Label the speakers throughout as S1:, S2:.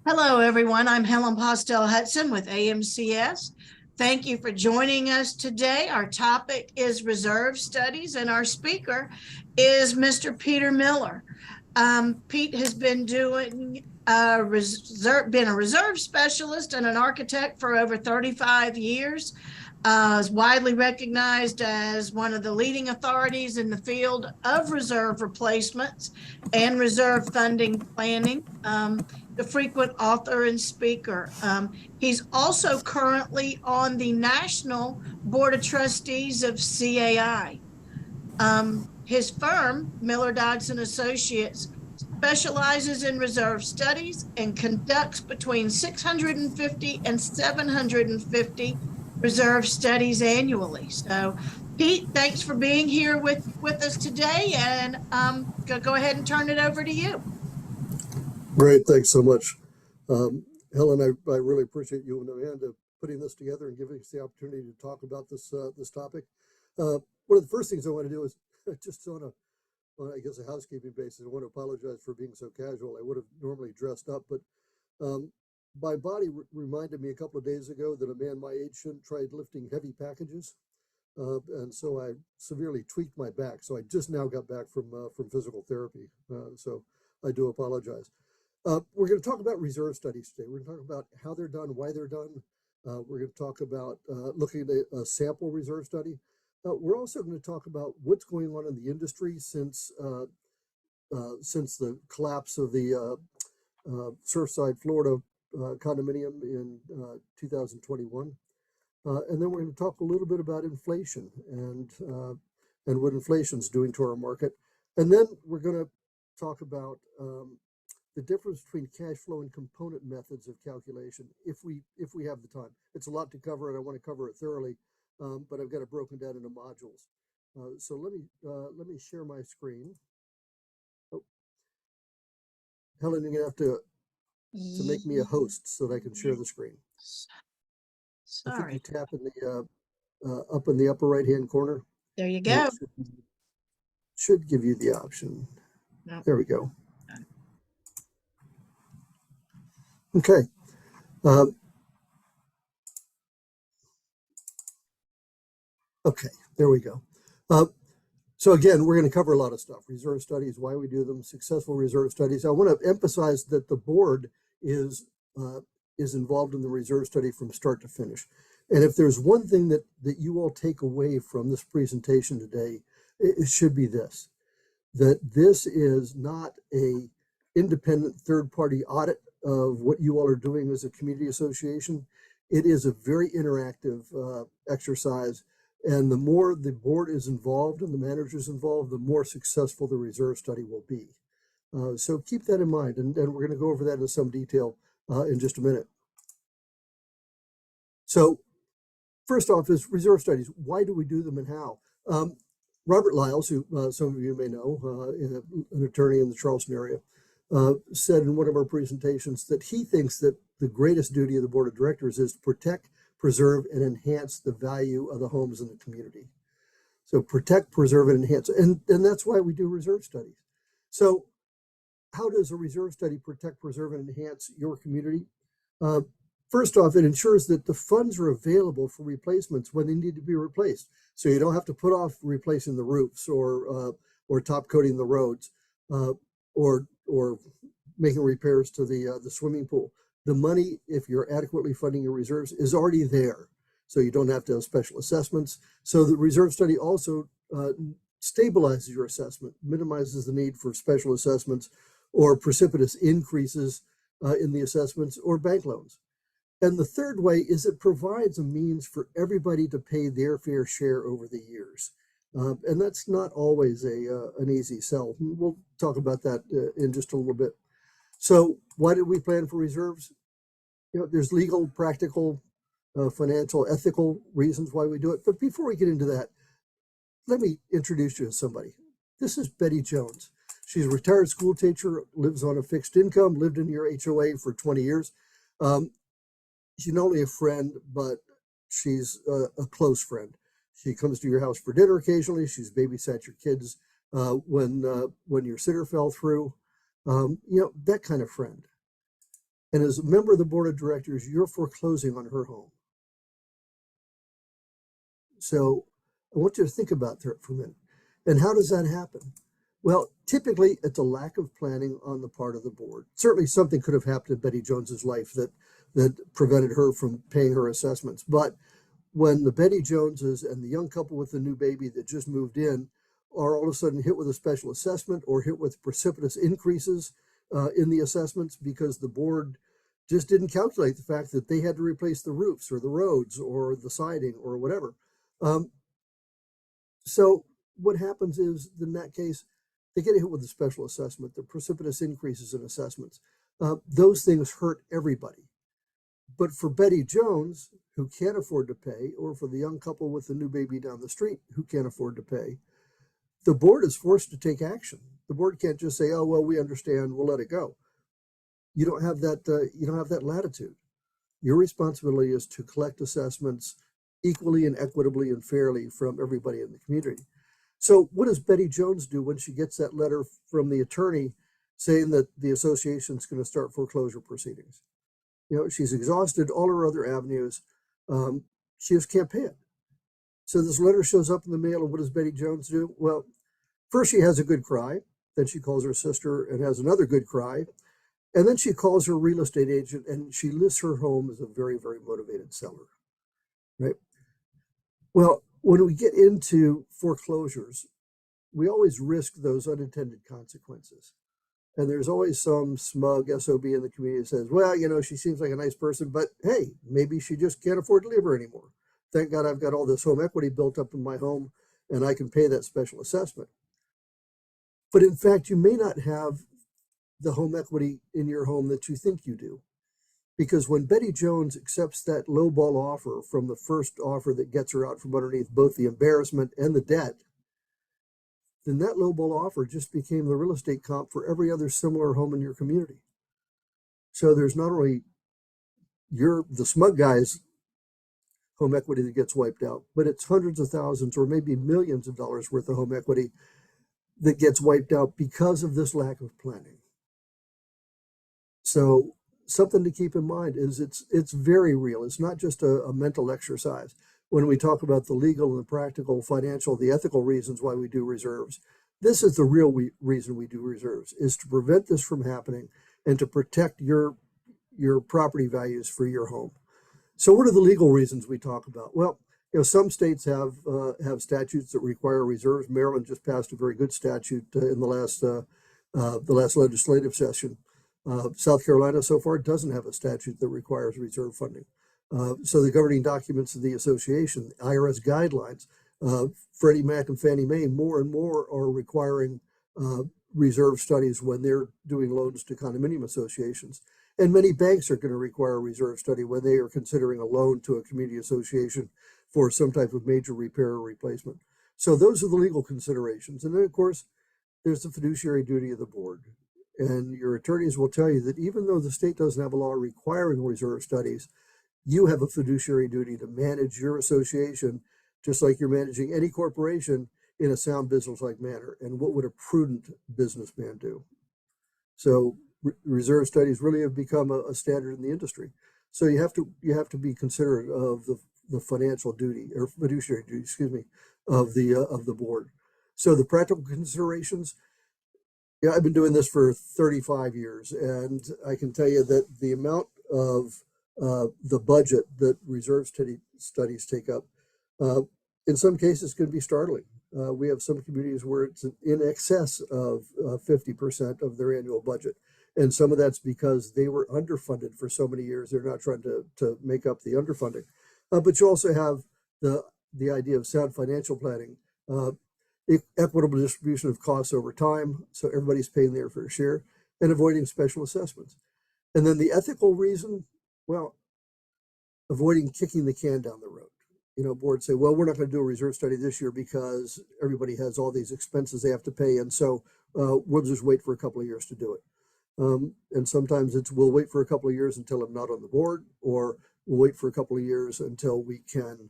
S1: Hello, everyone. I'm Helen Postel Hudson with AMCS. Thank you for joining us today. Our topic is reserve studies, and our speaker is Mr. Peter Miller. Pete has been been a reserve specialist and an architect for over 35 years. Is widely recognized as one of the leading authorities in the field of reserve replacements and reserve funding planning. The frequent author and speaker. He's also currently on the National Board of Trustees of CAI. His firm, Miller Dodson Associates, specializes in reserve studies and conducts between 650 and 750 reserve studies annually. So, Pete, thanks for being here with us today, and go ahead and turn it over to you.
S2: Great, thanks so much. Helen, I really appreciate you and Amanda putting this together and giving us the opportunity to talk about this topic. One of the first things I want to do is just on I guess a housekeeping basis, I want to apologize for being so casual. I would have normally dressed up, but my body reminded me a couple of days ago that a man my age shouldn't try lifting heavy packages. And so I severely tweaked my back. So I just now got back from physical therapy. So I do apologize. We're going to talk about reserve studies today. We're going to talk about how they're done, why they're done. We're going to talk about looking at a sample reserve study. We're also going to talk about what's going on in the industry since the collapse of the Surfside Florida condominium in 2021. And then we're going to talk a little bit about inflation and what inflation's doing to our market. And then we're going to talk about the difference between cash flow and component methods of calculation, if we have the time. It's a lot to cover, and I want to cover it thoroughly, but I've got it broken down into modules. So let me share my screen. Oh. Helen, you're gonna have to make me a host so that I can share the screen.
S1: Sorry.
S2: I think you tap in the up in the upper right-hand corner.
S1: There you go.
S2: Should give you the option. No. There we go. Okay. Okay, there we go. So again, we're going to cover a lot of stuff. Reserve studies, why we do them, successful reserve studies. I want to emphasize that the board is involved in the reserve study from start to finish. And if there's one thing that you all take away from this presentation today, it should be this, that this is not a independent third-party audit of what you all are doing as a community association. It is a very interactive exercise. And the more the board is involved and the managers involved, the more successful the reserve study will be. So keep that in mind, and we're going to go over that in some detail in just a minute. So first off is reserve studies. Why do we do them and how? Robert Lyles, who some of you may know, an attorney in the Charleston area, said in one of our presentations that he thinks that the greatest duty of the board of directors is to protect, preserve, and enhance the value of the homes in the community. So protect, preserve, and enhance. And that's why we do reserve studies. So how does a reserve study protect, preserve, and enhance your community? First off, it ensures that the funds are available for replacements when they need to be replaced. So you don't have to put off replacing the roofs or top coating the roads or making repairs to the swimming pool. The money, if you're adequately funding your reserves, is already there. So you don't have to have special assessments. So the reserve study also stabilizes your assessment, minimizes the need for special assessments or precipitous increases in the assessments or bank loans. And the third way is it provides a means for everybody to pay their fair share over the years. And that's not always an easy sell. We'll talk about that in just a little bit. So why did we plan for reserves? You know, there's legal, practical, financial, ethical reasons why we do it. But before we get into that, let me introduce you to somebody. This is Betty Jones. She's a retired school teacher, lives on a fixed income, lived in your HOA for 20 years. She's not only a friend, but she's a close friend. She comes to your house for dinner occasionally. She's babysat your kids when your sitter fell through. You know, that kind of friend. And as a member of the board of directors, you're foreclosing on her home. So I want you to think about that for a minute. And how does that happen? Well, typically it's a lack of planning on the part of the board. Certainly something could have happened in Betty Jones's life that prevented her from paying her assessments. But when the Betty Joneses and the young couple with the new baby that just moved in are all of a sudden hit with a special assessment or hit with precipitous increases in the assessments because the board just didn't calculate the fact that they had to replace the roofs or the roads or the siding or whatever. So what happens is, in that case, they get hit with a special assessment, the precipitous increases in assessments. Those things hurt everybody. But for Betty Jones, who can't afford to pay, or for the young couple with the new baby down the street who can't afford to pay, the board is forced to take action. The board can't just say, "Oh, well, we understand, we'll let it go." You don't have that. You don't have that latitude. Your responsibility is to collect assessments equally and equitably and fairly from everybody in the community. So what does Betty Jones do when she gets that letter from the attorney saying that the association is going to start foreclosure proceedings? She's exhausted all her other avenues. She just can't pay it. So this letter shows up in the mail, and what does Betty Jones do? Well, first she has a good cry. Then she calls her sister and has another good cry. And then she calls her real estate agent, and she lists her home as a very, very motivated seller, right? Well, when we get into foreclosures, we always risk those unintended consequences. And there's always some smug SOB in the community that says, well, she seems like a nice person, but hey, maybe she just can't afford to live here anymore. Thank God I've got all this home equity built up in my home and I can pay that special assessment. But in fact, you may not have the home equity in your home that you think you do. Because when Betty Jones accepts that lowball offer from the first offer that gets her out from underneath both the embarrassment and the debt, then that lowball offer just became the real estate comp for every other similar home in your community. So there's not only the smug guy's home equity that gets wiped out, but it's hundreds of thousands or maybe millions of dollars worth of home equity that gets wiped out because of this lack of planning. So something to keep in mind is it's very real. It's not just a mental exercise. When we talk about the legal and the practical, financial, the ethical reasons why we do reserves, this is the real reason we do reserves, is to prevent this from happening and to protect your property values for your home. So what are the legal reasons we talk about? Well, some states have statutes that require reserves. Maryland just passed a very good statute in the last legislative session. South Carolina so far doesn't have a statute that requires reserve funding. So the governing documents of the association, IRS guidelines, Freddie Mac and Fannie Mae more and more are requiring reserve studies when they're doing loans to condominium associations. And many banks are going to require a reserve study when they are considering a loan to a community association for some type of major repair or replacement. So those are the legal considerations. And then, of course, there's the fiduciary duty of the board. And your attorneys will tell you that even though the state doesn't have a law requiring reserve studies, you have a fiduciary duty to manage your association just like you're managing any corporation in a sound business-like manner. And what would a prudent businessman do? So reserve studies really have become a standard in the industry. So you have to be considerate of the financial duty or fiduciary duty, of the board. So the practical considerations. Yeah, I've been doing this for 35 years, and I can tell you that the amount of the budget that reserve studies take up, in some cases, can be startling. We have some communities where it's in excess of 50% of their annual budget. And some of that's because they were underfunded for so many years. They're not trying to make up the underfunding. But you also have the idea of sound financial planning, equitable distribution of costs over time, so everybody's paying their fair share, and avoiding special assessments. And then the ethical reason, well, avoiding kicking the can down the road. Boards say, well, we're not going to do a reserve study this year because everybody has all these expenses they have to pay, and so we'll just wait for a couple of years to do it. And sometimes we'll wait for a couple of years until I'm not on the board, or we'll wait for a couple of years until we can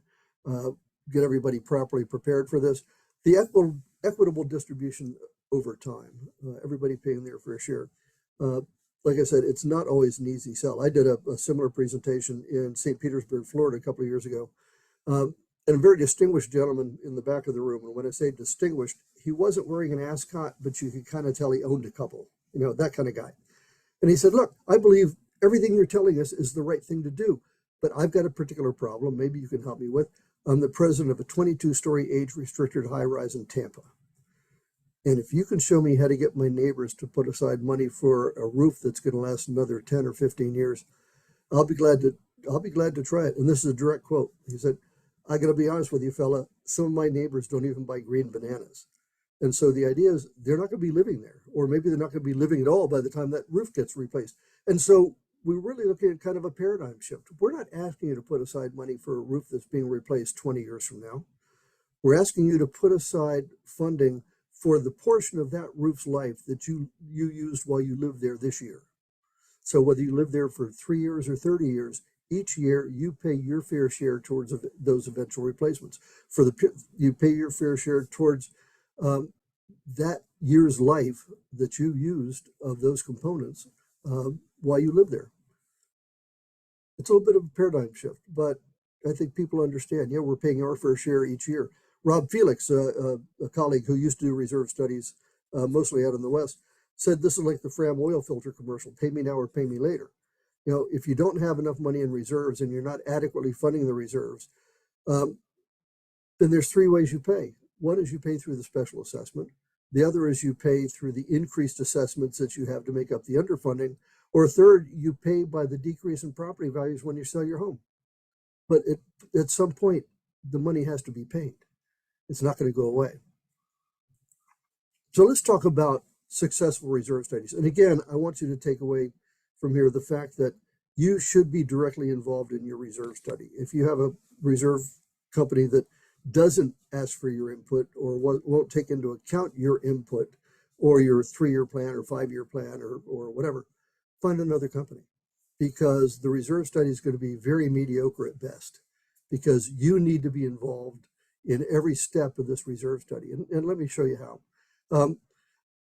S2: get everybody properly prepared for this. The equitable distribution over time, everybody paying their fair share. like I said, it's not always an easy sell. I did a similar presentation in St. Petersburg, Florida, a couple of years ago. And a very distinguished gentleman in the back of the room. And when I say distinguished, he wasn't wearing an ascot, but you could kind of tell he owned a couple, that kind of guy. And he said, look, I believe everything you're telling us is the right thing to do, but I've got a particular problem. Maybe you can help me with. I'm the president of a 22-story age-restricted high-rise in Tampa. And if you can show me how to get my neighbors to put aside money for a roof that's going to last another 10 or 15 years, I'll be glad to try it. And this is a direct quote. He said, I got to be honest with you, fella, some of my neighbors don't even buy green bananas. And so the idea is they're not going to be living there, or maybe they're not going to be living at all by the time that roof gets replaced. And so we're really looking at kind of a paradigm shift. We're not asking you to put aside money for a roof that's being replaced 20 years from now. We're asking you to put aside funding for the portion of that roof's life that you used while you lived there this year. So whether you live there for 3 years or 30 years, each year you pay your fair share towards those eventual replacements. You pay your fair share towards that year's life that you used of those components while you live there. It's a little bit of a paradigm shift, but I think people understand. Yeah, we're paying our fair share each year. Rob Felix, a colleague who used to do reserve studies mostly out in the West, said this is like the Fram oil filter commercial, pay me now or pay me later. If you don't have enough money in reserves and you're not adequately funding the reserves, then there's three ways you pay. One is you pay through the special assessment. The other is you pay through the increased assessments that you have to make up the underfunding. Or third, you pay by the decrease in property values when you sell your home. But at some point, the money has to be paid. It's not going to go away. So let's talk about successful reserve studies. And again, I want you to take away from here the fact that you should be directly involved in your reserve study. If you have a reserve company that doesn't ask for your input or won't take into account your input or your 3-year plan or 5-year plan or whatever, find another company, because the reserve study is going to be very mediocre at best, because you need to be involved in every step of this reserve study. And let me show you how.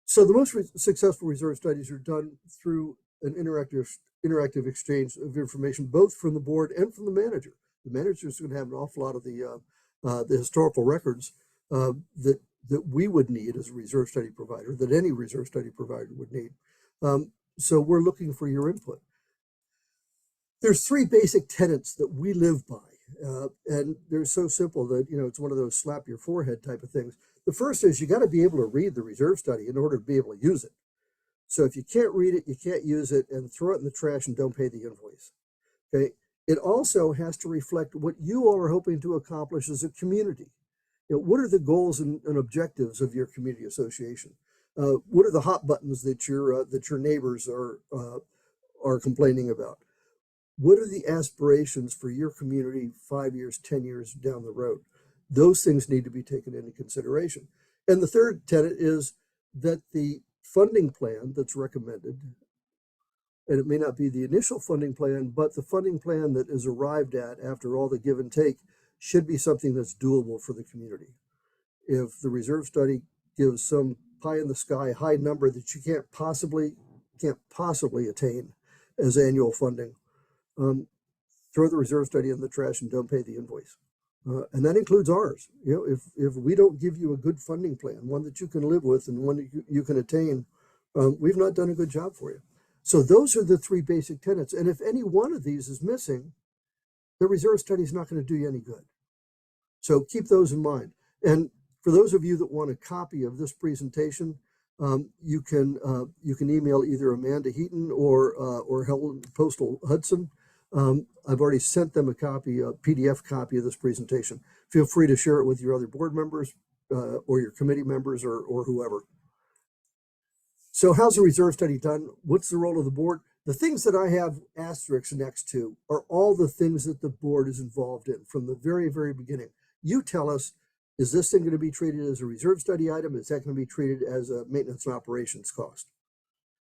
S2: So the most successful reserve studies are done through an interactive exchange of information, both from the board and from the manager. The manager is going to have an awful lot of the historical records that we would need as a reserve study provider, that any reserve study provider would need. So we're looking for your input. There's 3 basic tenets that we live by, and they're so simple that it's one of those slap your forehead type of things. The first is you got to be able to read the reserve study in order to be able to use it. So if you can't read it, you can't use it, and throw it in the trash and don't pay the invoice. Okay. It also has to reflect what you all are hoping to accomplish as a community. What are the goals and objectives of your community association? What are the hot buttons that your neighbors are complaining about? What are the aspirations for your community 5 years, 10 years down the road? Those things need to be taken into consideration. And the third tenet is that the funding plan that's recommended, and it may not be the initial funding plan, but the funding plan that is arrived at after all the give and take should be something that's doable for the community. If the reserve study gives some pie in the sky high number that you can't possibly attain as annual funding, throw the reserve study in the trash and don't pay the invoice. And that includes ours. If we don't give you a good funding plan, one that you can live with and one that you can attain, we've not done a good job for you. So those are the 3 basic tenets. And if any one of these is missing, the reserve study is not going to do you any good. So keep those in mind. And for those of you that want a copy of this presentation, you can email either Amanda Heaton or Helen Postal Hudson. I've already sent them a PDF copy of this presentation. Feel free to share it with your other board members or your committee members or whoever. So how's the reserve study done? What's the role of the board? The things that I have asterisks next to are all the things that the board is involved in from the very, very beginning. You tell us, is this thing going to be treated as a reserve study item? Is that going to be treated as a maintenance and operations cost?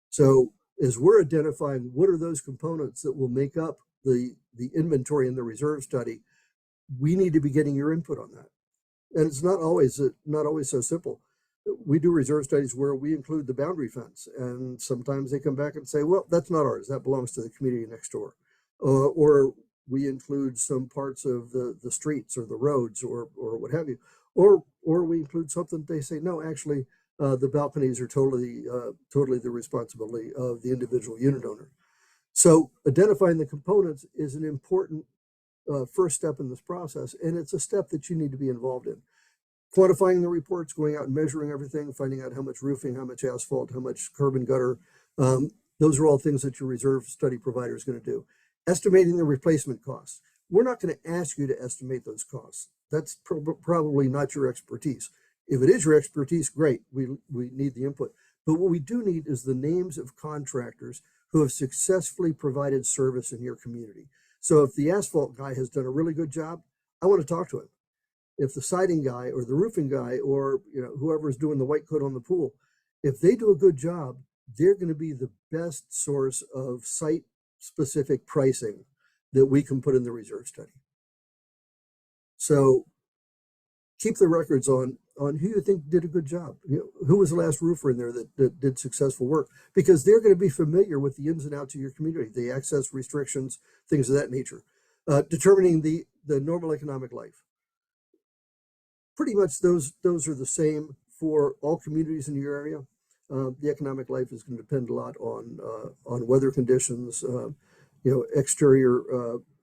S2: So as we're identifying what are those components that will make up the inventory in the reserve study, we need to be getting your input on that. And it's not always so simple. We do reserve studies where we include the boundary fence, and sometimes they come back and say, well, that's not ours, that belongs to the community next door. Or we include some parts of the streets or the roads or what have you. Or we include something they say, no, actually, the balconies are totally the responsibility of the individual unit owner. So identifying the components is an important first step in this process, and it's a step that you need to be involved in. Quantifying the reports, going out and measuring everything, finding out how much roofing, how much asphalt, how much curb and gutter. Those are all things that your reserve study provider is going to do. Estimating the replacement costs. We're not going to ask you to estimate those costs. That's probably not your expertise. If it is your expertise, great. We need the input. But what we do need is the names of contractors who have successfully provided service in your community. So if the asphalt guy has done a really good job, I want to talk to him. If the siding guy or the roofing guy or whoever is doing the white coat on the pool, if they do a good job, they're going to be the best source of site specific pricing that we can put in the reserve study. So keep the records on who you think did a good job. Who was the last roofer in there that did successful work, because they're going to be familiar with the ins and outs of your community, the access restrictions, things of that nature. Determining the normal economic life. Pretty much those are the same for all communities in your area. The economic life is going to depend a lot on weather conditions, exterior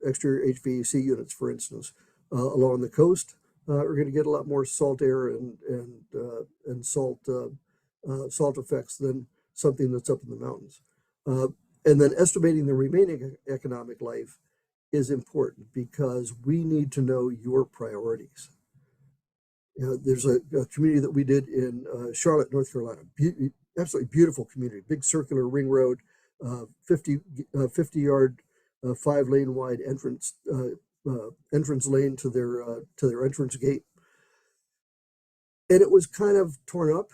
S2: HVAC units, for instance. Along the coast, we're going to get a lot more salt air and salt effects than something that's up in the mountains. And then estimating the remaining economic life is important because we need to know your priorities. There's a community that we did in Charlotte, North Carolina. Absolutely beautiful community, big circular ring road, 50-yard, 5-lane wide entrance lane to their entrance gate, and it was kind of torn up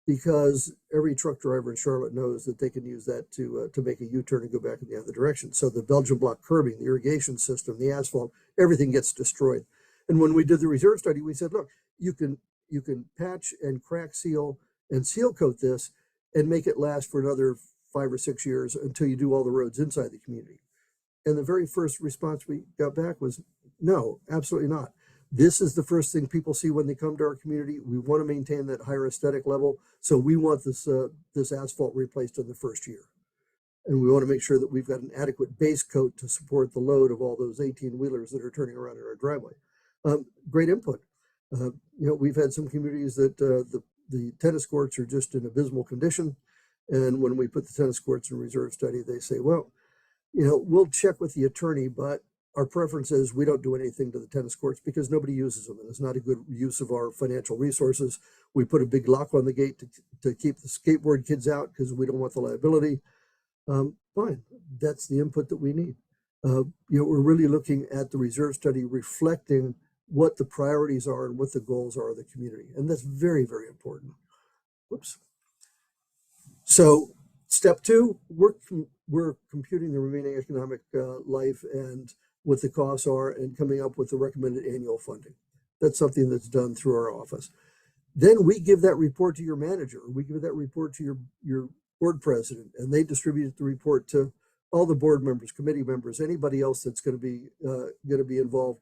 S2: because every truck driver in Charlotte knows that they can use that to make a U-turn and go back in the other direction. So the Belgian block curbing, the irrigation system, the asphalt, everything gets destroyed. And when we did the reserve study, we said, look, you can patch and crack seal and seal coat this and make it last for another 5 or 6 years until you do all the roads inside the community. And the very first response we got back was, no, absolutely not. This is the first thing people see when they come to our community. We want to maintain that higher aesthetic level. So we want this asphalt replaced in the first year. And we want to make sure that we've got an adequate base coat to support the load of all those 18-wheelers that are turning around in our driveway. Great input. We've had some communities that the tennis courts are just in abysmal condition. And when we put the tennis courts in reserve study, they say, well, we'll check with the attorney, but our preference is we don't do anything to the tennis courts because nobody uses them. And it's not a good use of our financial resources. We put a big lock on the gate to keep the skateboard kids out because we don't want the liability. Fine. That's the input that we need. We're really looking at the reserve study reflecting what the priorities are and what the goals are of the community. And that's very, very important. Whoops. So step 2, we're computing the remaining economic life and what the costs are and coming up with the recommended annual funding. That's something that's done through our office. Then we give that report to your manager. We give that report to your board president, and they distribute the report to all the board members, committee members, anybody else that's going to be involved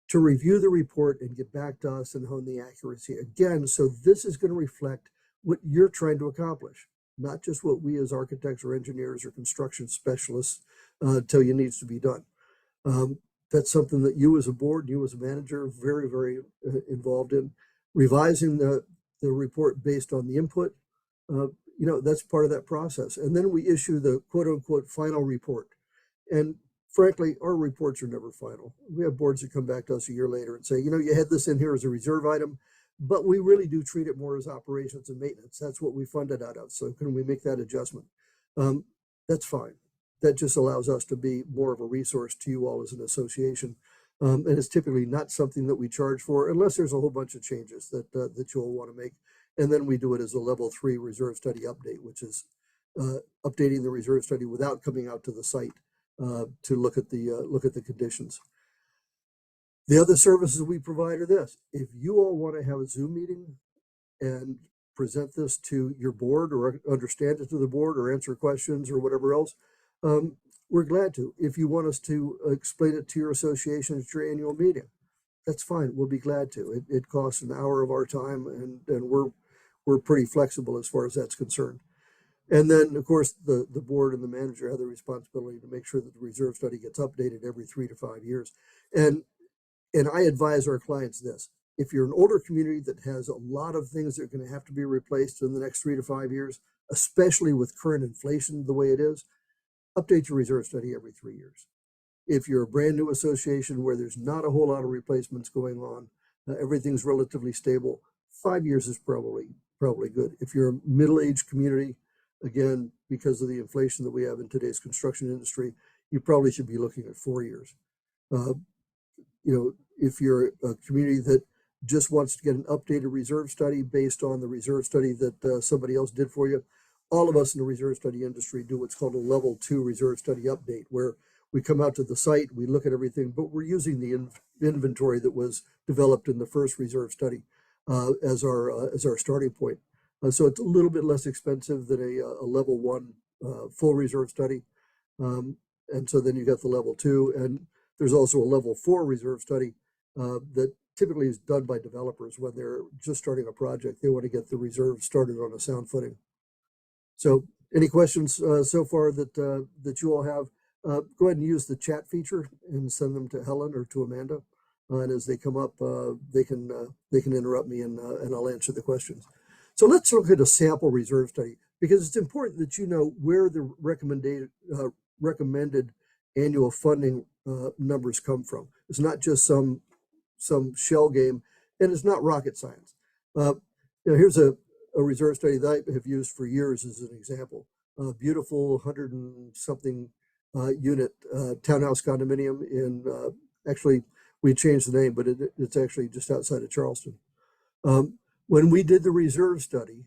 S2: to review the report and get back to us and hone the accuracy again. So this is going to reflect what you're trying to accomplish, not just what we as architects or engineers or construction specialists tell you needs to be done. That's something that you as a board, you as a manager, are very, very involved in. Revising the report based on the input, that's part of that process. And then we issue the quote unquote final report. And frankly, our reports are never final. We have boards that come back to us a year later and say, you had this in here as a reserve item, but we really do treat it more as operations and maintenance. That's what we fund it out of. So can we make that adjustment? That's fine. That just allows us to be more of a resource to you all as an association. And it's typically not something that we charge for unless there's a whole bunch of changes that you'll want to make. And then we do it as a level 3 reserve study update, which is updating the reserve study without coming out to the site to look at the conditions. The other services we provide are this. If you all want to have a Zoom meeting and present this to your board, or understand it to the board, or answer questions or whatever else, we're glad to. If you want us to explain it to your association at your annual meeting, that's fine. We'll be glad to. It costs an hour of our time, and we're pretty flexible as far as that's concerned. And then, of course, the board and the manager have the responsibility to make sure that the reserve study gets updated every 3 to 5 years. And I advise our clients this: if you're an older community that has a lot of things that are going to have to be replaced in the next 3 to 5 years, especially with current inflation the way it is, update your reserve study every 3 years. If you're a brand new association where there's not a whole lot of replacements going on, everything's relatively stable, 5 years is probably good. If you're a middle-aged community, again, because of the inflation that we have in today's construction industry, you probably should be looking at 4 years. If you're a community that just wants to get an updated reserve study based on the reserve study that somebody else did for you, all of us in the reserve study industry do what's called a level 2 reserve study update, where we come out to the site, we look at everything, but we're using the inventory that was developed in the first reserve study as our starting point. So it's a little bit less expensive than a level 1 full reserve study. And so then you got the level 2, and there's also a level 4 reserve study that typically is done by developers when they're just starting a project. They want to get the reserve started on a sound footing. So any questions so far that you all have? Go ahead and use the chat feature and send them to Helen or to Amanda. And as they come up, they can interrupt me, and I'll answer the questions. So let's look at a sample reserve study, because it's important that you know where the recommended annual funding numbers come from. It's not just some shell game, and it's not rocket science. Here's a reserve study that I have used for years as an example. A beautiful 100 and something unit townhouse condominium in, actually, we changed the name, but it's actually just outside of Charleston. When we did the reserve study,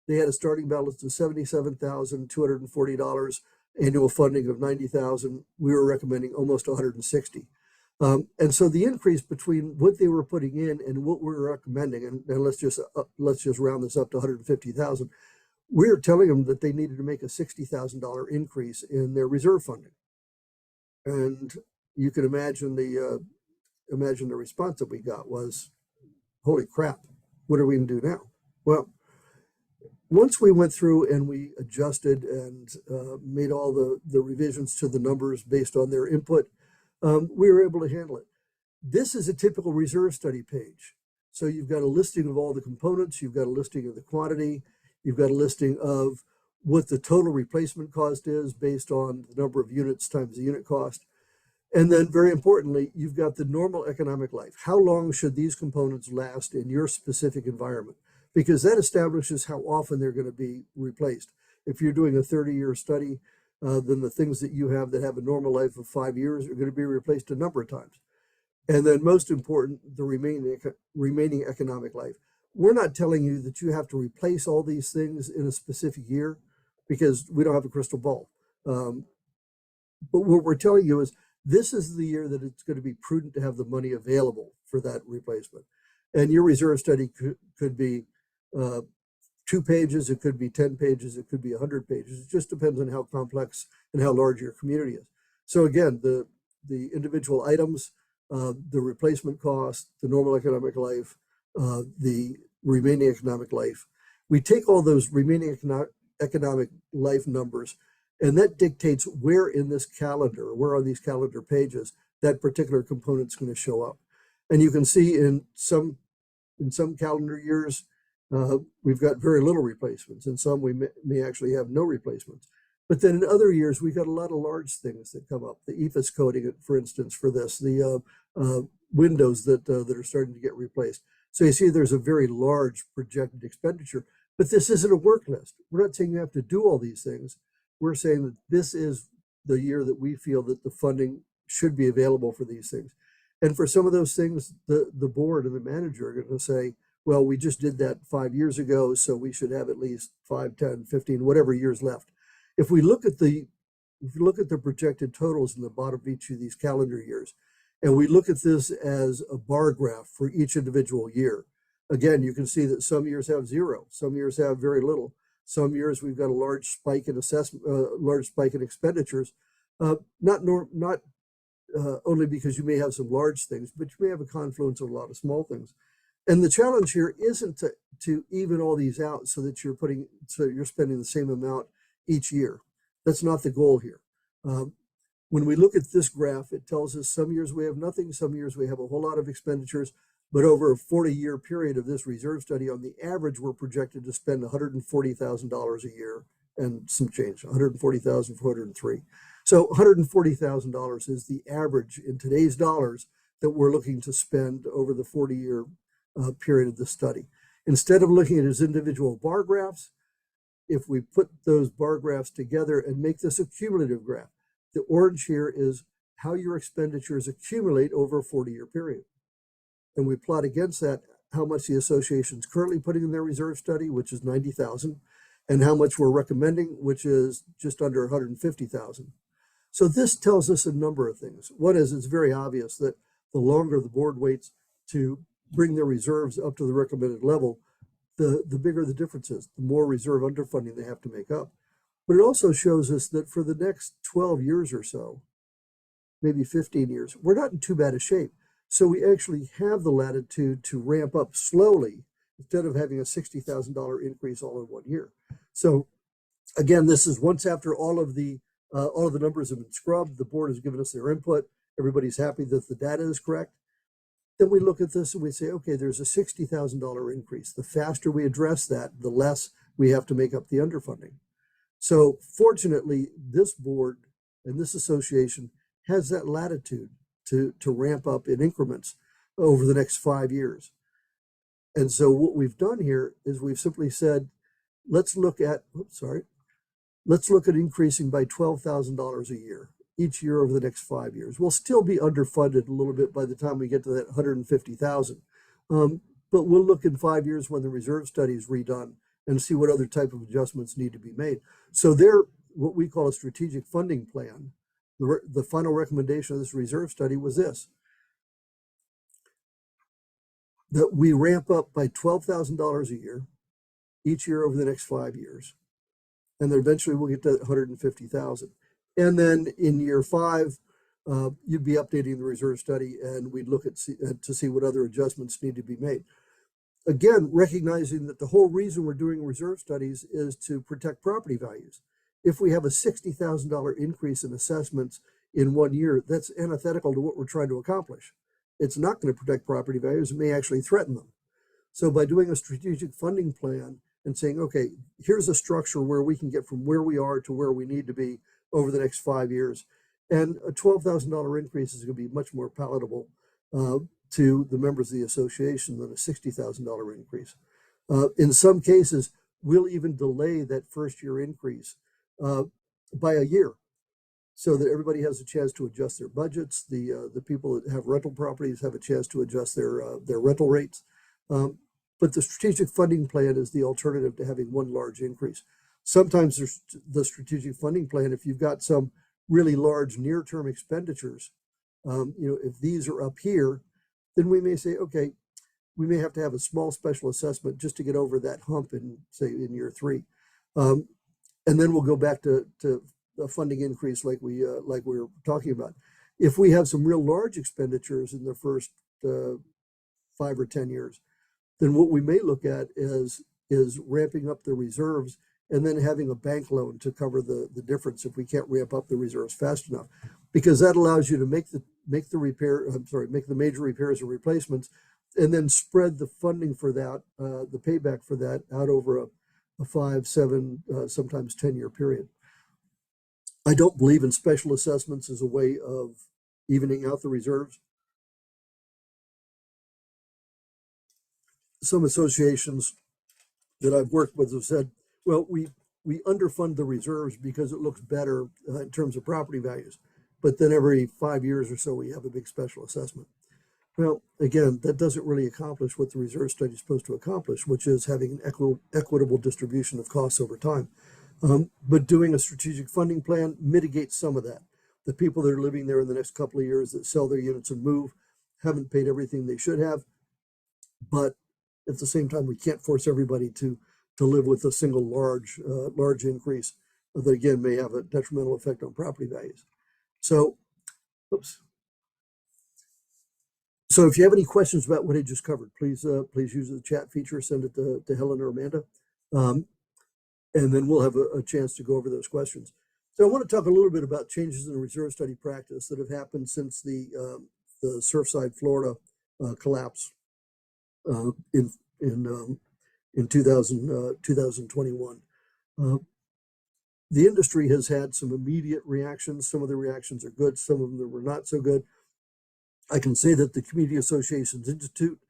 S2: they had a starting balance of $77,240, annual funding of $90,000. We were recommending almost $160,000. And so the increase between what they were putting in and what we were recommending, and let's just round this up to $150,000, we were telling them that they needed to make a $60,000 increase in their reserve funding. And you can imagine the response that we got was, holy crap, what are we going to do now? Well, once we went through and we adjusted and made all the revisions to the numbers based on their input, we were able to handle it. This is a typical reserve study page. So you've got a listing of all the components, you've got a listing of the quantity, you've got a listing of what the total replacement cost is based on the number of units times the unit cost. And then, very importantly, you've got the normal economic life. How long should these components last in your specific environment? Because that establishes how often they're going to be replaced. If you're doing a 30-year study, then the things that you have that have a normal life of 5 years are going to be replaced a number of times. And then, most important, the remaining economic life. We're not telling you that you have to replace all these things in a specific year, because we don't have a crystal ball. But what we're telling you is, this is the year that it's going to be prudent to have the money available for that replacement. And your reserve study could be 2 pages, it could be 10 pages, it could be 100 pages. It just depends on how complex and how large your community is. So again, the individual items, the replacement cost, the normal economic life, the remaining economic life. We take all those remaining economic life numbers, and that dictates where in this calendar, where on these calendar pages, that particular component is going to show up. And you can see in some calendar years, we've got very little replacements. In some, we may actually have no replacements. But then in other years, we've got a lot of large things that come up. The EFIS coating, for instance, for this, the windows that are starting to get replaced. So you see there's a very large projected expenditure, but this isn't a work list. We're not saying you have to do all these things. We're saying that this is the year that we feel that the funding should be available for these things. And for some of those things, the board and the manager are going to say, well, we just did that 5 years ago, so we should have at least 5, 10, 15, whatever years left. If you look at the projected totals in the bottom of each of these calendar years, and we look at this as a bar graph for each individual year, Again, you can see that some years have zero, some years have very little. Some years we've got a large spike in assessment, large spike in expenditures. Not only because you may have some large things, but you may have a confluence of a lot of small things. And the challenge here isn't to even all these out so that you're spending the same amount each year. That's not the goal here. When we look at this graph, it tells us some years we have nothing, some years we have a whole lot of expenditures, but over a 40-year period of this reserve study, on the average, we're projected to spend $140,000 a year and some change, $140,403. So $140,000 is the average in today's dollars that we're looking to spend over the 40-year period of the study. Instead of looking at it as individual bar graphs, if we put those bar graphs together and make this a cumulative graph, the orange here is how your expenditures accumulate over a 40-year period. And we plot against that how much the association is currently putting in their reserve study, which is 90,000, and how much we're recommending, which is just under 150,000. So this tells us a number of things. One is it's very obvious that the longer the board waits to bring their reserves up to the recommended level, the bigger the difference is, the more reserve underfunding they have to make up. But it also shows us that for the next 12 years or so, maybe 15 years, we're not in too bad a shape. So we actually have the latitude to ramp up slowly instead of having a $60,000 increase all in 1 year. So again, this is once after all of the numbers have been scrubbed, the board has given us their input, everybody's happy that the data is correct. Then we look at this and we say, okay, there's a $60,000 increase. The faster we address that, the less we have to make up the underfunding. So fortunately, this board and this association has that latitude to ramp up in increments over the next 5 years. And so what we've done here is we've simply said, let's look at increasing by $12,000 a year each year over the next 5 years. We'll still be underfunded a little bit by the time we get to that 150,000. But we'll look in 5 years when the reserve study is redone and see what other type of adjustments need to be made. So what we call a strategic funding plan, the final recommendation of this reserve study was this, that we ramp up by $12,000 a year each year over the next 5 years. And then eventually we'll get to 150,000. And then in year 5, you'd be updating the reserve study and we'd look to see what other adjustments need to be made. Again, recognizing that the whole reason we're doing reserve studies is to protect property values. If we have a $60,000 increase in assessments in 1 year, that's antithetical to what we're trying to accomplish. It's not going to protect property values, it may actually threaten them. So by doing a strategic funding plan and saying, okay, here's a structure where we can get from where we are to where we need to be over the next 5 years. And a $12,000 increase is going to be much more palatable to the members of the association than a $60,000 increase. In some cases, we'll even delay that first year increase by a year so that everybody has a chance to adjust their budgets. The people that have rental properties have a chance to adjust their rental rates. But the strategic funding plan is the alternative to having one large increase. Sometimes there's the strategic funding plan, if you've got some really large near-term expenditures, if these are up here, then we may say, okay, we may have to have a small special assessment just to get over that hump in, say, in year 3. And then we'll go back to a funding increase like we were talking about. If we have some real large expenditures in the first 5 or 10 years, then what we may look at is ramping up the reserves and then having a bank loan to cover the difference if we can't ramp up the reserves fast enough, because that allows you to make the major repairs and replacements, and then spread the funding for that, the payback for that out over a 5, 7, sometimes 10-year period. I don't believe in special assessments as a way of evening out the reserves. Some associations that I've worked with have said, well, we underfund the reserves because it looks better in terms of property values, but then every 5 years or so we have a big special assessment. Well, again, that doesn't really accomplish what the reserve study is supposed to accomplish, which is having an equitable distribution of costs over time. But doing a strategic funding plan mitigates some of that. The people that are living there in the next couple of years that sell their units and move haven't paid everything they should have, but at the same time, we can't force everybody to live with a single large increase that again may have a detrimental effect on property values. So, oops. So if you have any questions about what I just covered, please use the chat feature, send it to Helen or Amanda, and then we'll have a chance to go over those questions. So I want to talk a little bit about changes in the reserve study practice that have happened since the Surfside Florida collapse in 2021. The industry has had some immediate reactions. Some of the reactions are good, some of them were not so good. I can say that the Community Associations Institute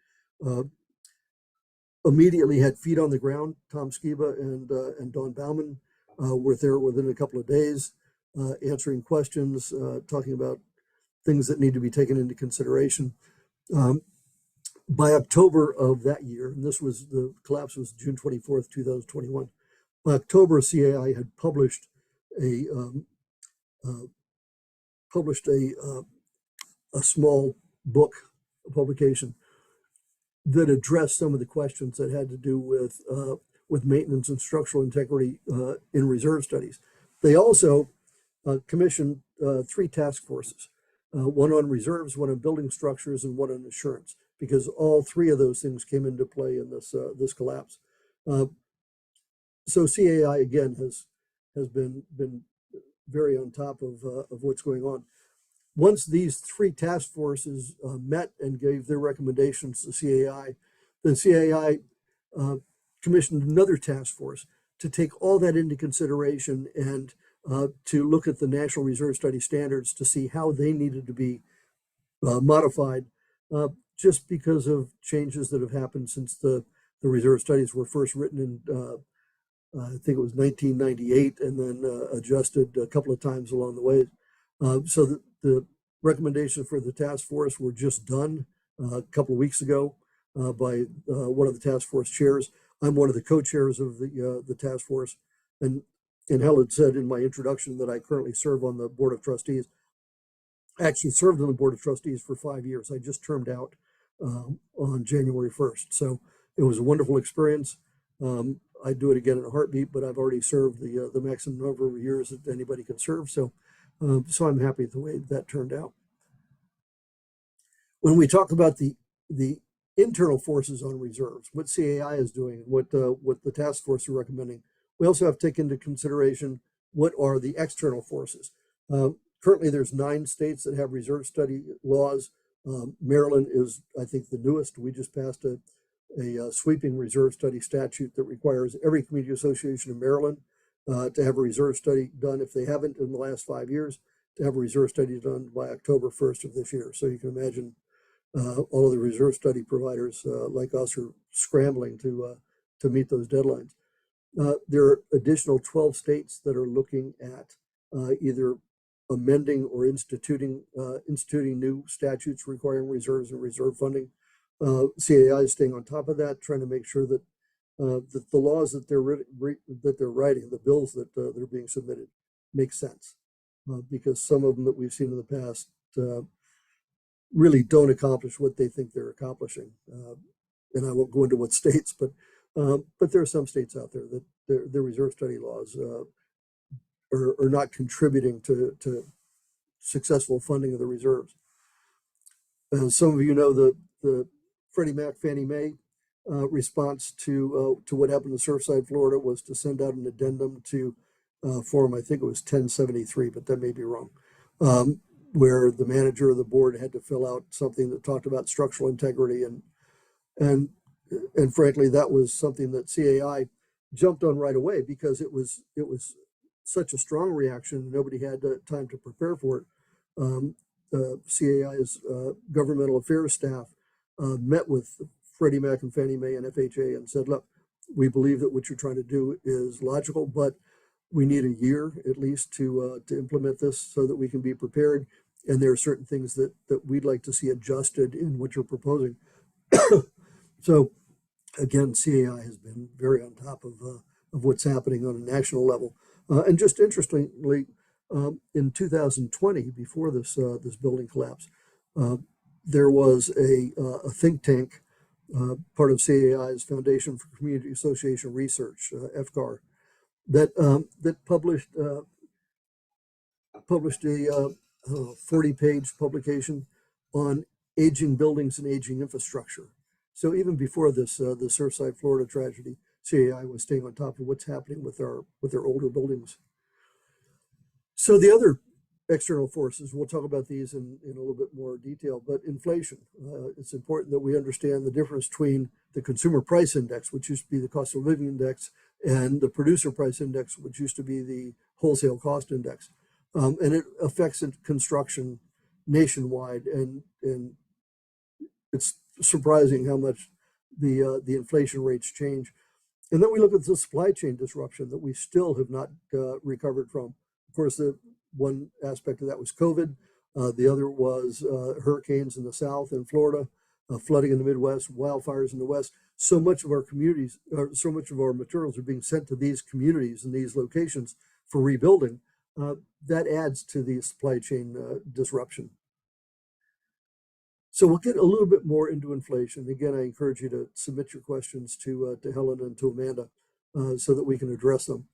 S2: immediately had feet on the ground. Tom Skiba and Don Bauman were there within a couple of days, answering questions, talking about things that need to be taken into consideration. By October of that year, and the collapse was June 24th, 2021. By October, CAI had published a small book, a publication that addressed some of the questions that had to do with maintenance and structural integrity in reserve studies. They also commissioned 3 task forces, one on reserves, one on building structures, and one on insurance, because all 3 of those things came into play in this collapse. So CAI again has been very on top of what's going on. Once these 3 task forces met and gave their recommendations to CAI, then CAI commissioned another task force to take all that into consideration and to look at the National Reserve Study standards to see how they needed to be modified, just because of changes that have happened since the reserve studies were first written in I think it was 1998, and then adjusted a couple of times along the way. So the recommendations for the task force were just done a couple of weeks ago by one of the task force chairs. I'm one of the co-chairs of the task force, and Helen said in my introduction that I currently serve on the board of trustees. I actually served on the board of trustees for 5 years. I just termed out on January 1st, so it was a wonderful experience. I'd do it again in a heartbeat, but I've already served the maximum number of years that anybody can serve. So I'm happy with the way that turned out. When we talk about the internal forces on reserves, what CAI is doing, and what the task force are recommending, we also have to take into consideration what are the external forces. Currently, there's 9 states that have reserve study laws. Maryland is, I think, the newest. We just passed a sweeping reserve study statute that requires every community association in Maryland to have a reserve study done, if they haven't in the last 5 years, to have a reserve study done by October 1st of this year. So you can imagine all of the reserve study providers like us are scrambling to meet those deadlines. There are additional 12 states that are looking at either amending or instituting new statutes requiring reserves and reserve funding. CAI is staying on top of that, trying to make sure that the laws that they're writing, the bills that they're being submitted, make sense, because some of them that we've seen in the past really don't accomplish what they think they're accomplishing. And I won't go into what states, but there are some states out there that their reserve study laws are not contributing to successful funding of the reserves. Some of you know the Freddie Mac Fannie Mae response to what happened in Surfside, Florida, was to send out an addendum to form, I think it was 1073, but that may be wrong, where the manager of the board had to fill out something that talked about structural integrity, and frankly, that was something that CAI jumped on right away because it was such a strong reaction. Nobody had time to prepare for it. CAI's governmental affairs staff met with Freddie Mac and Fannie Mae and FHA and said, look, we believe that what you're trying to do is logical, but we need a year at least to implement this so that we can be prepared. And there are certain things that we'd like to see adjusted in what you're proposing. So again, CAI has been very on top of what's happening on a national level. And just interestingly, in 2020, before this building collapse, there was a think tank part of CAI's Foundation for Community Association Research, FCAR, that published a 40-page publication on aging buildings and aging infrastructure. So even before this, the Surfside Florida tragedy, CAI was staying on top of what's happening with our older buildings. So the other external forces, we'll talk about these in a little bit more detail, but inflation. It's important that we understand the difference between the consumer price index, which used to be the cost of living index, and the producer price index, which used to be the wholesale cost index. And it affects construction nationwide, and it's surprising how much the inflation rates change. And then we look at the supply chain disruption that we still have not recovered from. Of course, the one aspect of that was COVID. The other was hurricanes in the South and Florida, flooding in the Midwest, wildfires in the West. So much of our communities, so much of our materials are being sent to these communities and these locations for rebuilding. That adds to the supply chain disruption. So we'll get a little bit more into inflation. Again, I encourage you to submit your questions to Helen and to Amanda so that we can address them.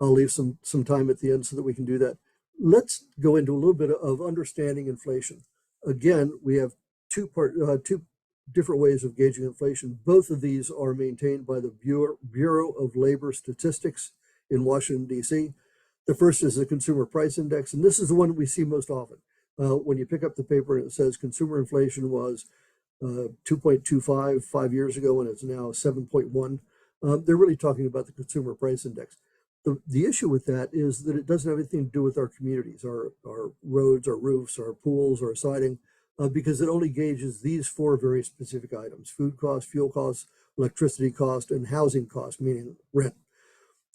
S2: I'll leave some time at the end so that we can do that. Let's go into a little bit of understanding inflation. Again, we have two different ways of gauging inflation. Both of these are maintained by the Bureau of Labor Statistics in Washington, D.C. The first is the Consumer Price Index, and this is the one we see most often. When you pick up the paper and it says consumer inflation was 2.25 5 years ago, and it's now 7.1, they're really talking about the Consumer Price Index. The issue with that is that it doesn't have anything to do with our communities, our roads, our roofs, our pools, our siding, because it only gauges these four very specific items: food costs, fuel costs, electricity cost, and housing cost, meaning rent.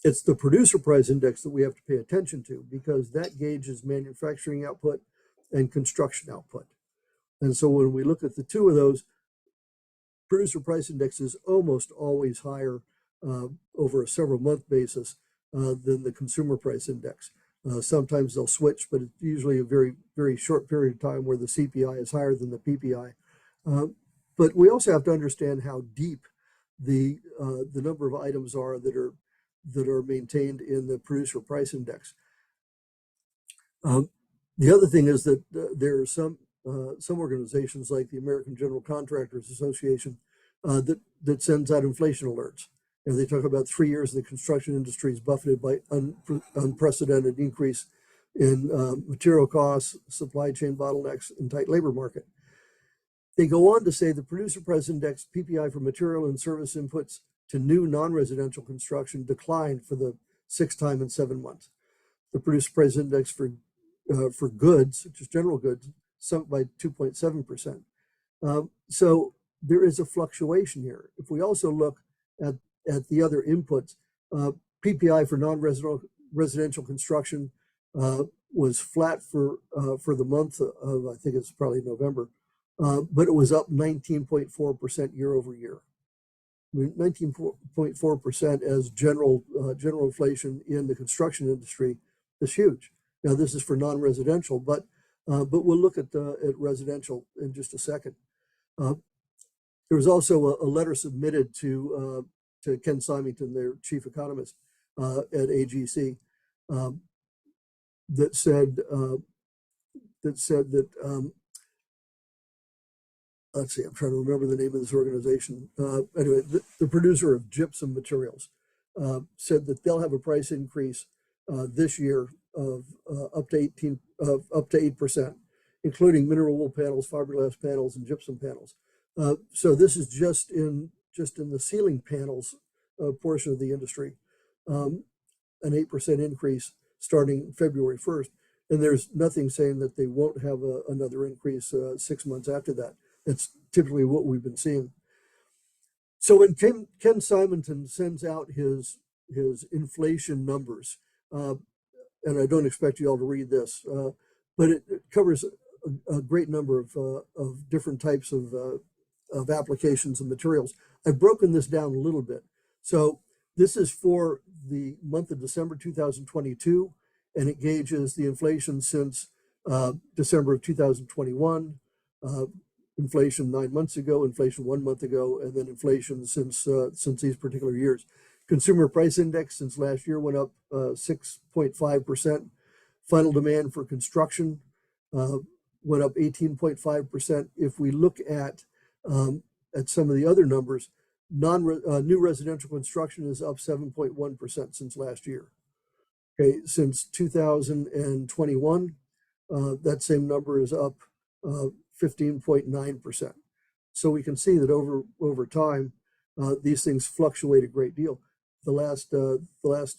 S2: It's the Producer Price Index that we have to pay attention to, because that gauges manufacturing output and construction output. And so when we look at the two of those, Producer Price Index is almost always higher over a several month basis than the Consumer Price Index. Sometimes they'll switch, but it's usually a very, very short period of time where the CPI is higher than the PPI. But we also have to understand how deep the number of items are that are maintained in the Producer Price Index. The other thing is that there are some organizations like the American General Contractors Association that sends out inflation alerts. And they talk about 3 years the construction industry is buffeted by unprecedented increase in material costs, supply chain bottlenecks, and tight labor market. They go on to say the Producer Price Index PPI for material and service inputs to new non-residential construction declined for the sixth time in 7 months. The Producer Price Index for goods, just general goods, sunk by 2.7%. So there is a fluctuation here. If we also look at the other inputs, PPI for non-residential construction was flat for the month of, I think it's probably November, but it was up 19.4% year over year. I mean, 19.4% as general inflation in the construction industry is huge. Now this is for non-residential, but we'll look at residential in just a second. There was also a letter submitted to Ken Symington, their chief economist at AGC, that said that let's see, I'm trying to remember the name of this organization. Anyway, the producer of gypsum materials said that they'll have a price increase this year of up to 8%, including mineral wool panels, fiberglass panels, and gypsum panels. So this is just in the ceiling panels portion of the industry, an 8% increase starting February 1st. And there's nothing saying that they won't have another increase 6 months after that. It's typically what we've been seeing. So when Ken Symington sends out his inflation numbers, and I don't expect you all to read this, but it covers a great number of different types of applications and materials. I've broken this down a little bit. So this is for the month of December 2022, and it gauges the inflation since December of 2021. inflation 9 months ago, inflation 1 month ago, and then inflation since these particular years. Consumer price index since last year went up 6.5%. Final demand for construction went up 18.5%. If we look at some of the other numbers, new residential construction is up 7.1% since last year. Okay, since 2021, that same number is up 15.9%. So we can see that over time, these things fluctuate a great deal. The last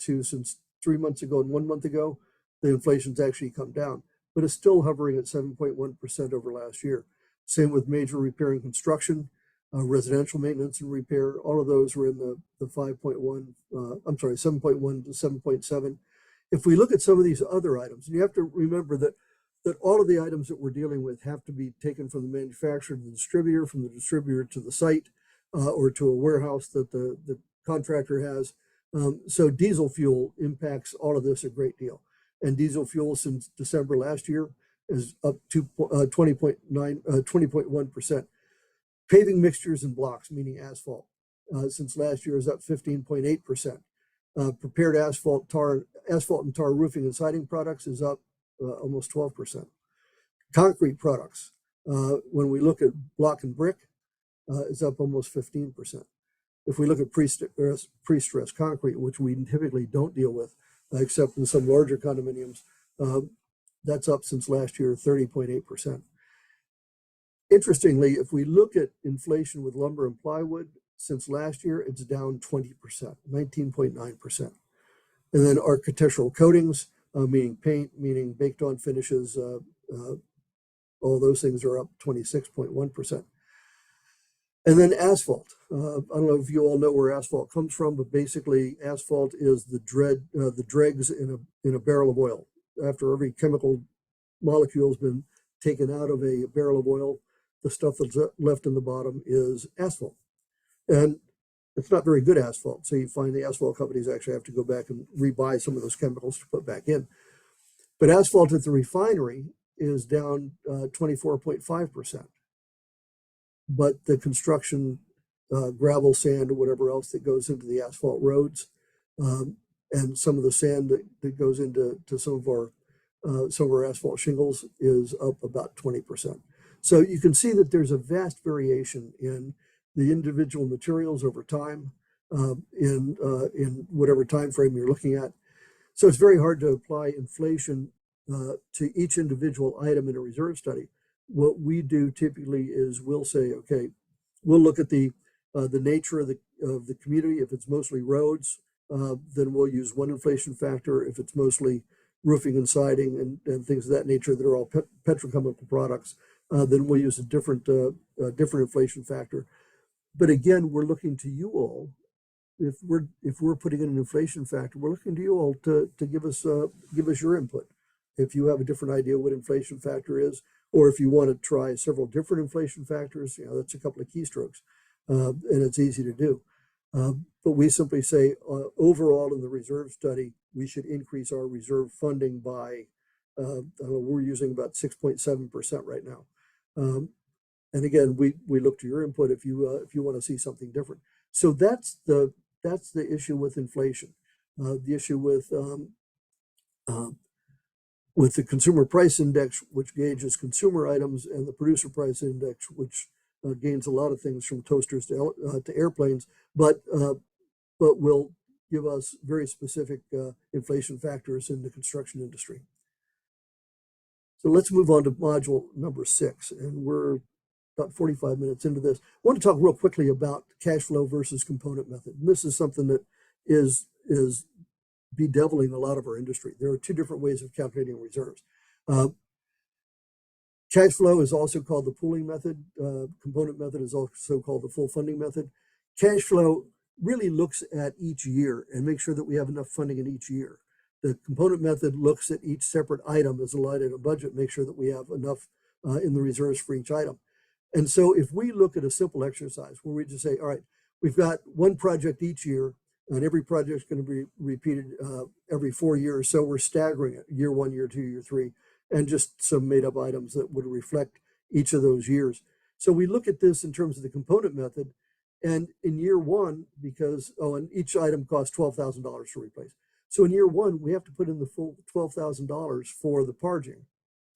S2: two, since 3 months ago and 1 month ago, the inflation's actually come down, but it's still hovering at 7.1% over last year. Same with major repair and construction, residential maintenance and repair. All of those were in the 7.1 to 7.7. If we look at some of these other items, and you have to remember that all of the items that we're dealing with have to be taken from the manufacturer to the distributor, from the distributor to the site, or to a warehouse that the contractor has. So diesel fuel impacts all of this a great deal. And diesel fuel since December last year is up to 20.1%. Paving mixtures and blocks, meaning asphalt, since last year is up 15.8%. Prepared asphalt and tar roofing and siding products is up almost 12%. Concrete products, when we look at block and brick, is up almost 15%. If we look at pre-stressed concrete, which we typically don't deal with, except in some larger condominiums, that's up since last year 30.8%. Interestingly, if we look at inflation with lumber and plywood, since last year, it's down 20%, 19.9%. And then architectural coatings, meaning paint, meaning baked on finishes, all those things are up 26.1%. And then asphalt. I don't know if you all know where asphalt comes from, but basically asphalt is the dregs in a barrel of oil. After every chemical molecule has been taken out of a barrel of oil, the stuff that's left in the bottom is asphalt. And it's not very good asphalt. So you find the asphalt companies actually have to go back and rebuy some of those chemicals to put back in. But asphalt at the refinery is down 24.5%. But the construction, gravel, sand, or whatever else that goes into the asphalt roads, and some of the sand that goes into some of our asphalt shingles is up about 20%. So you can see that there's a vast variation in the individual materials over time, in whatever time frame you're looking at. So it's very hard to apply inflation to each individual item in a reserve study. What we do typically is we'll say, okay, we'll look at the nature of the community. If it's mostly roads, then we'll use one inflation factor. If it's mostly roofing and siding and things of that nature that are all petrochemical products, then we'll use a different inflation factor. But again, we're looking to you all. If we're putting in an inflation factor, we're looking to you all to give us your input. If you have a different idea what inflation factor is, or if you want to try several different inflation factors, that's a couple of keystrokes, and it's easy to do. But we simply say, overall in the reserve study, we should increase our reserve funding by, we're using about 6.7% right now. And again, we look to your input if you want to see something different. So that's the issue with inflation. The issue with the consumer price index, which gauges consumer items, and the producer price index, which gains a lot of things from toasters to airplanes, but will give us very specific inflation factors in the construction industry. So let's move on to module number 6, and we're about 45 minutes into this. I want to talk real quickly about cash flow versus component method. And this is something that is bedeviling a lot of our industry. There are two different ways of calculating reserves. Cash flow is also called the pooling method. Component method is also called the full funding method. Cash flow really looks at each year and makes sure that we have enough funding in each year. The component method looks at each separate item as a line item budget, make sure that we have enough in the reserves for each item. And so if we look at a simple exercise where we just say, all right, we've got one project each year, and every project is going to be repeated every 4 years. So we're staggering it, year 1, year 2, year 3, and just some made up items that would reflect each of those years. So we look at this in terms of the component method, and in year one, because, and each item costs $12,000 to replace. So in year one, we have to put in the full $12,000 for the parging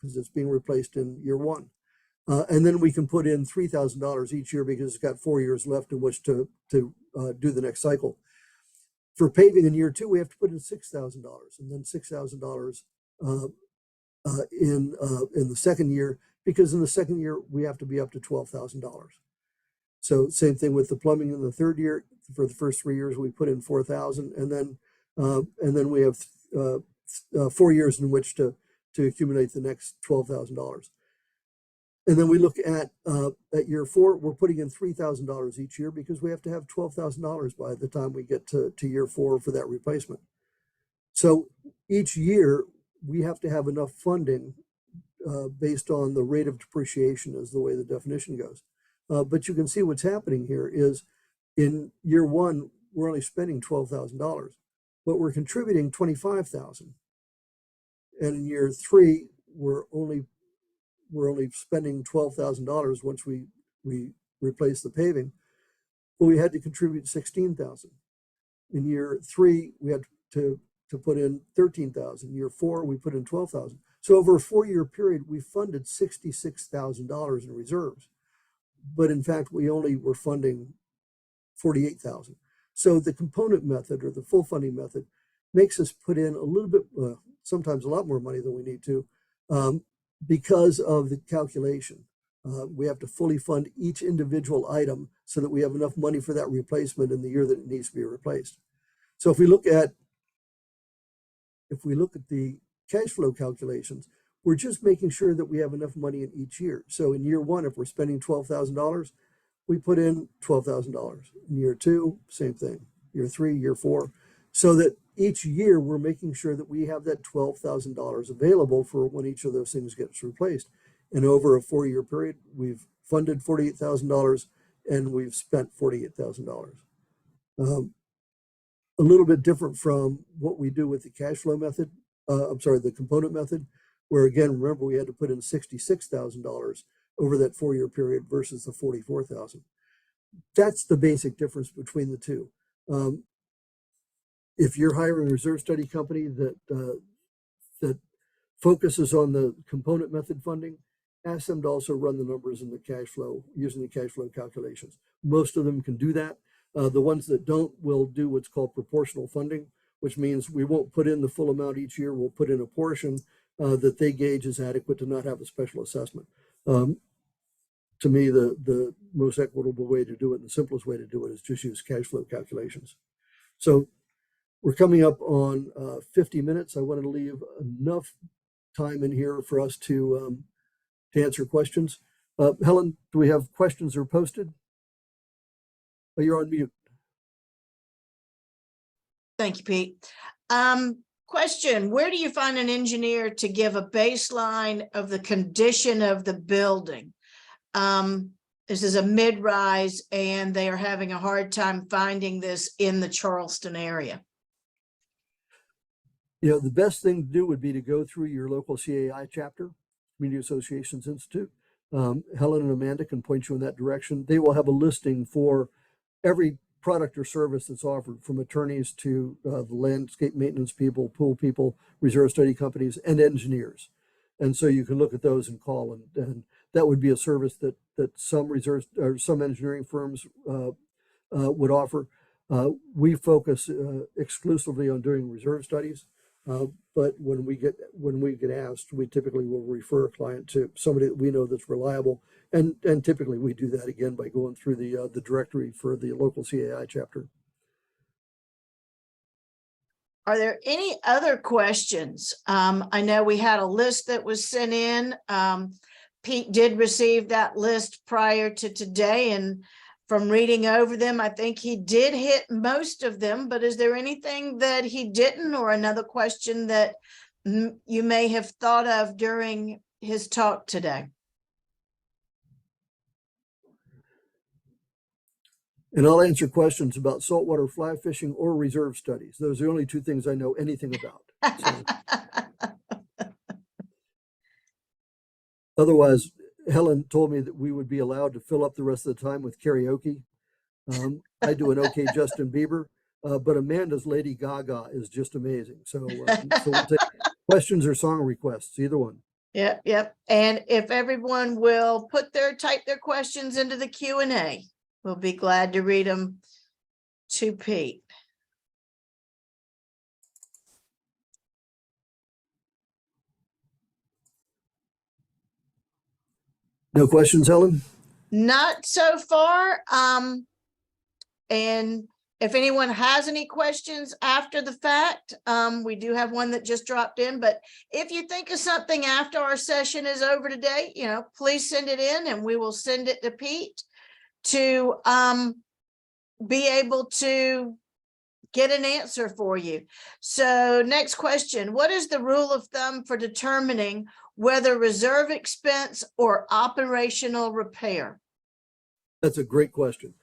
S2: because it's being replaced in year one. And then we can put in $3,000 each year because it's got 4 years left in which to do the next cycle. For paving in year two, we have to put in $6,000 and then $6,000 in the second year, because in the second year we have to be up to $12,000. So same thing with the plumbing in the third year. For the first 3 years, we put in $4,000, and then we have 4 years in which to accumulate the next $12,000. And then we look at year four, we're putting in $3,000 each year because we have to have $12,000 by the time we get to year four for that replacement. So each year we have to have enough funding based on the rate of depreciation, is the way the definition goes. But you can see what's happening here is in year one, we're only spending $12,000, but we're contributing $25,000. And in year three, we're only spending $12,000 once we replace the paving, but we had to contribute $16,000. In year three, we had to put in $13,000. Year four, we put in $12,000. So over a 4-year period, we funded $66,000 in reserves, but in fact, we only were funding $48,000. So the component method, or the full funding method, makes us put in a little bit, sometimes a lot more money than we need to, because of the calculation. We have to fully fund each individual item so that we have enough money for that replacement in the year that it needs to be replaced. So if we look at the cash flow calculations, we're just making sure that we have enough money in each year. So in year one, if we're spending $12,000, we put in $12,000. In year two, same thing. Year three, year four, so that each year we're making sure that we have that $12,000 available for when each of those things gets replaced. And over a 4-year period, we've funded $48,000 and we've spent $48,000. A little bit different from what we do with the cash flow method, the component method, where again, remember, we had to put in $66,000 over that 4-year period versus the $44,000. That's the basic difference between the two. If you're hiring a reserve study company that focuses on the component method funding, ask them to also run the numbers in the cash flow using the cash flow calculations. Most of them can do that. The ones that don't will do what's called proportional funding, which means we won't put in the full amount each year. We'll put in a portion that they gauge is adequate to not have a special assessment. To me, the most equitable way to do it, and the simplest way to do it, is just use cash flow calculations. So we're coming up on 50 minutes. I wanted to leave enough time in here for us to answer questions. Helen, do we have questions that are posted? Oh, you're on mute.
S1: Thank you, Pete. Question, where do you find an engineer to give a baseline of the condition of the building? This is a mid-rise and they are having a hard time finding this in the Charleston area.
S2: The best thing to do would be to go through your local CAI chapter, Community Associations Institute. Helen and Amanda can point you in that direction. They will have a listing for every product or service that's offered, from attorneys to the landscape maintenance people, pool people, reserve study companies, and engineers. And so you can look at those and call, and that would be a service that some reserve or some engineering firms would offer. We focus exclusively on doing reserve studies, but when we get asked, we typically will refer a client to somebody that we know that's reliable, and typically we do that again by going through the directory for the local CAI chapter.
S1: Are there any other questions? I know we had a list that was sent in. Pete did receive that list prior to today, and from reading over them, I think he did hit most of them, but is there anything that he didn't, or another question that you may have thought of during his talk today?
S2: And I'll answer questions about saltwater fly fishing or reserve studies. Those are the only two things I know anything about. So. Otherwise, Helen told me that we would be allowed to fill up the rest of the time with karaoke. I do an okay Justin Bieber, but Amanda's Lady Gaga is just amazing. So we'll take questions or song requests, either one.
S1: Yep, yep. And if everyone will type their questions into the Q&A, we'll be glad to read them to Pete.
S2: No questions, Helen?
S1: Not so far. And if anyone has any questions after the fact, we do have one that just dropped in, but if you think of something after our session is over today, please send it in and we will send it to Pete to be able to get an answer for you. So next question, what is the rule of thumb for determining whether reserve expense or operational repair?
S2: That's a great question.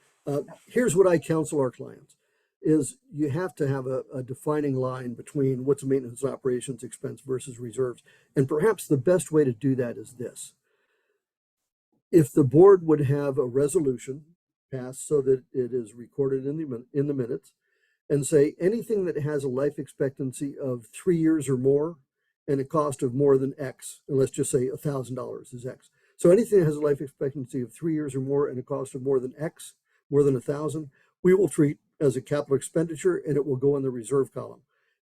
S2: Here's what I counsel our clients is you have to have a defining line between what's a maintenance and operations expense versus reserves. And perhaps the best way to do that is this. If the board would have a resolution passed so that it is recorded in the minutes and say anything that has a life expectancy of 3 years or more and a cost of more than X, and let's just say $1,000 is X. So anything that has a life expectancy of 3 years or more and a cost of more than X, more than 1,000, we will treat as a capital expenditure and it will go in the reserve column.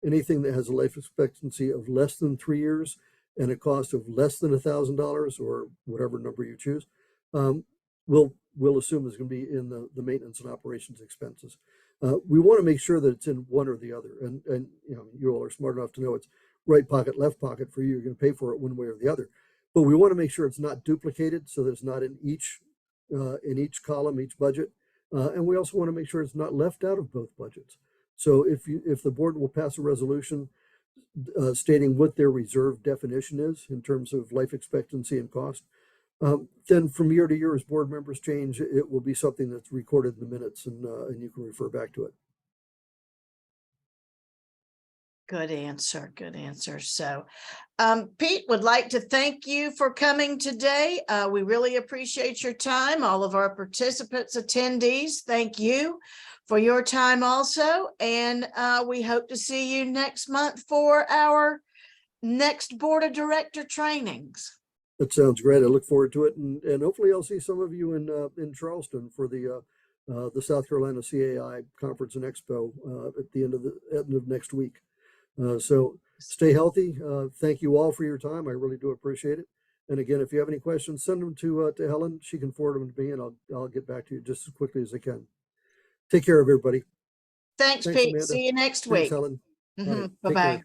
S2: Anything that has a life expectancy of less than 3 years and a cost of less than $1,000 or whatever number you choose, we'll assume is going to be in the maintenance and operations expenses. We want to make sure that it's in one or the other. And you all are smart enough to know it's right pocket, left pocket for you. You're going to pay for it one way or the other. But we want to make sure it's not duplicated so that it's not in each column, each budget. And we also want to make sure it's not left out of both budgets. So if the board will pass a resolution stating what their reserve definition is in terms of life expectancy and cost, then from year to year, as board members change, it will be something that's recorded in the minutes and you can refer back to it.
S1: Good answer. Good answer. So, Pete, would like to thank you for coming today. We really appreciate your time. All of our participants, attendees, thank you for your time also. And we hope to see you next month for our next board of director trainings.
S2: That sounds great. I look forward to it. And hopefully I'll see some of you in Charleston for the South Carolina CAI Conference and Expo at the end of next week. So stay healthy. Thank you all for your time. I really do appreciate it. And again, if you have any questions, send them to Helen. She can forward them to me and I'll get back to you just as quickly as I can. Take care of everybody.
S1: Thanks, Pete.
S2: Amanda.
S1: See you next
S2: Thanks,
S1: week.
S2: Helen.
S1: Bye-bye.